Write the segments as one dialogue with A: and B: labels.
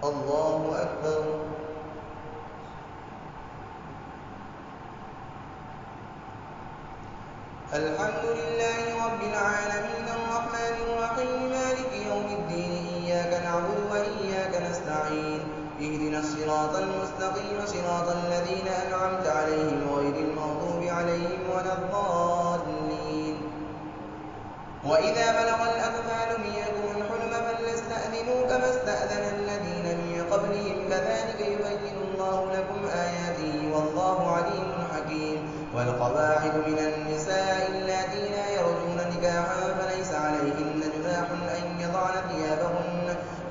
A: الله أكبر. الحمد لله رب العالمين الرحمن الرحيم مالك يوم الدين إياك نعبد وإياك نستعين اهدنا الصراط المستقيم صراط الذين أنعمت عليهم غير المغضوب عليهم ولا الضالين. وإذا بلغ الأطفال منكم الحلم فليستأذنوا كما استأذن الذين من قبلهم كذلك يبين الله لكم آياته والله عليم حكيم. والقواعد من النساء اللاتي لا يرجون نكاحا فليس عليهن جناح أن يضعن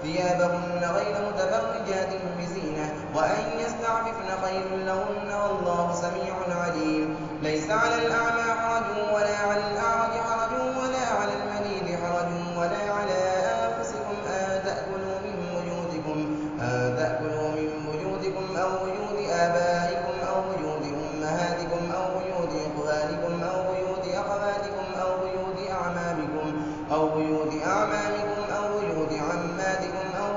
A: ثيابهن غير متبرجات بزينة وأن يستعففن خير لهن والله سميع عليم. ليس على الأعمى حرج ولا على الأعرج حرج ولا على المريض حرج ولا على أنفسكم أن تأكلوا من بيوتكم أو بيوت آبائكم أو بيوت أمهاتكم أو بيوت إخوانكم أو بيوت أخواتكم أو بيوت أعمامكم أو بيوت عماتكم أو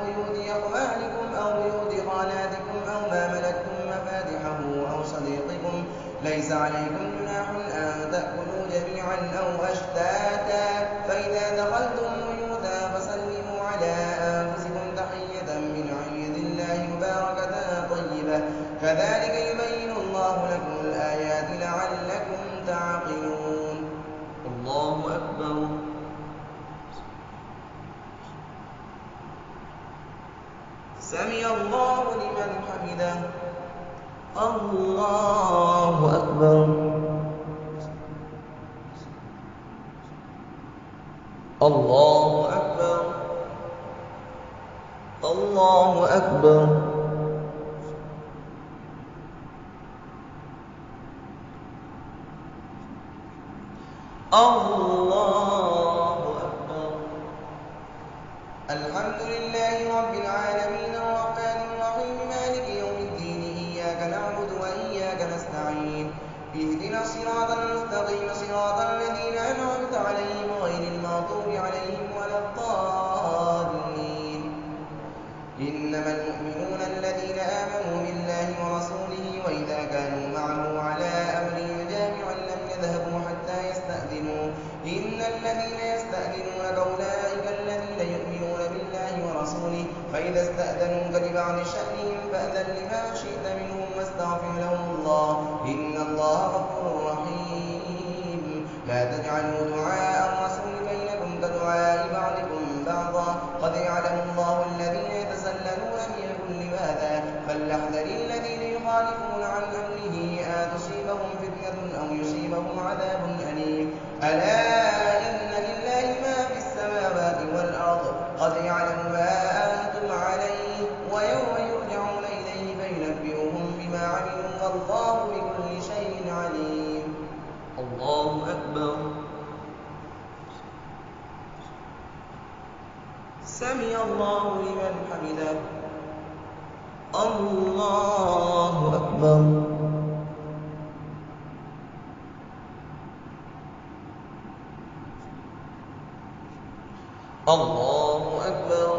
A: بيوت أخوالكم أو بيوت خالاتكم أو ما ملكتم مفاتحه أو صديقكم. ليس عليكم جناح أن تأكلوا جميعا أو أشتاتا فإذا دخلتم بيوتا فسلموا على أنفسكم تحية من عند الله مباركة طيبة كذلك يبين الله لكم الآيات لعلكم تعقلون. الله أكبر. سمع الله لمن حمده. الله أكبر. الله أكبر. الله أكبر. الله أكبر. الحمد لله رب العالمين الرحمن الرحيم مالك يوم الدين إياك نعبد وإياك نستعين اهدنا الصراط المستقيم صراط الذين أنعمت عليهم غير المغضوب عليهم ولا الضالين. إنما المؤمنون الذين آمنوا بالله ورسوله وإذا كانوا معه على أمر جامع لم يذهبوا حتى يستأذنوا إن الذين يستأذنونك أولئك الذين يؤمنون بالله ورسوله فإذا استأذنوك لبعض شأنهم فأذن لما شئت منهم واستغفر لهم الله إن الله غفور رحيم. لا تجعلوا دعاء الرسول بينكم كدعاء بعضكم بعضا قد يعلم الله الذين يتسللون منكم لواذا فليحذر الذين يخالفون عن أمره أن تصيبهم فتنة أو يصيبهم عذاب أليم. ألا إن لله ما في السماوات والأرض قد يعلم ما أنتم عليه ويوم يرجعون إليه فينبئهم بما عملوا والله بكل شيء عليم. الله أكبر. سمع الله لمن حمده. الله أكبر. الله أكبر.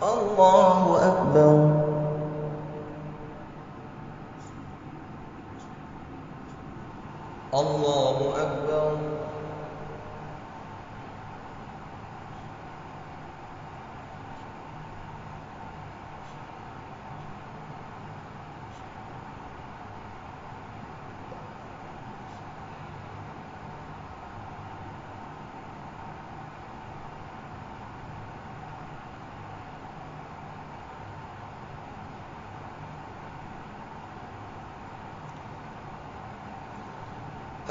A: الله أكبر. الله أكبر.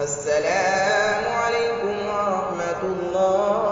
A: السلام عليكم ورحمة الله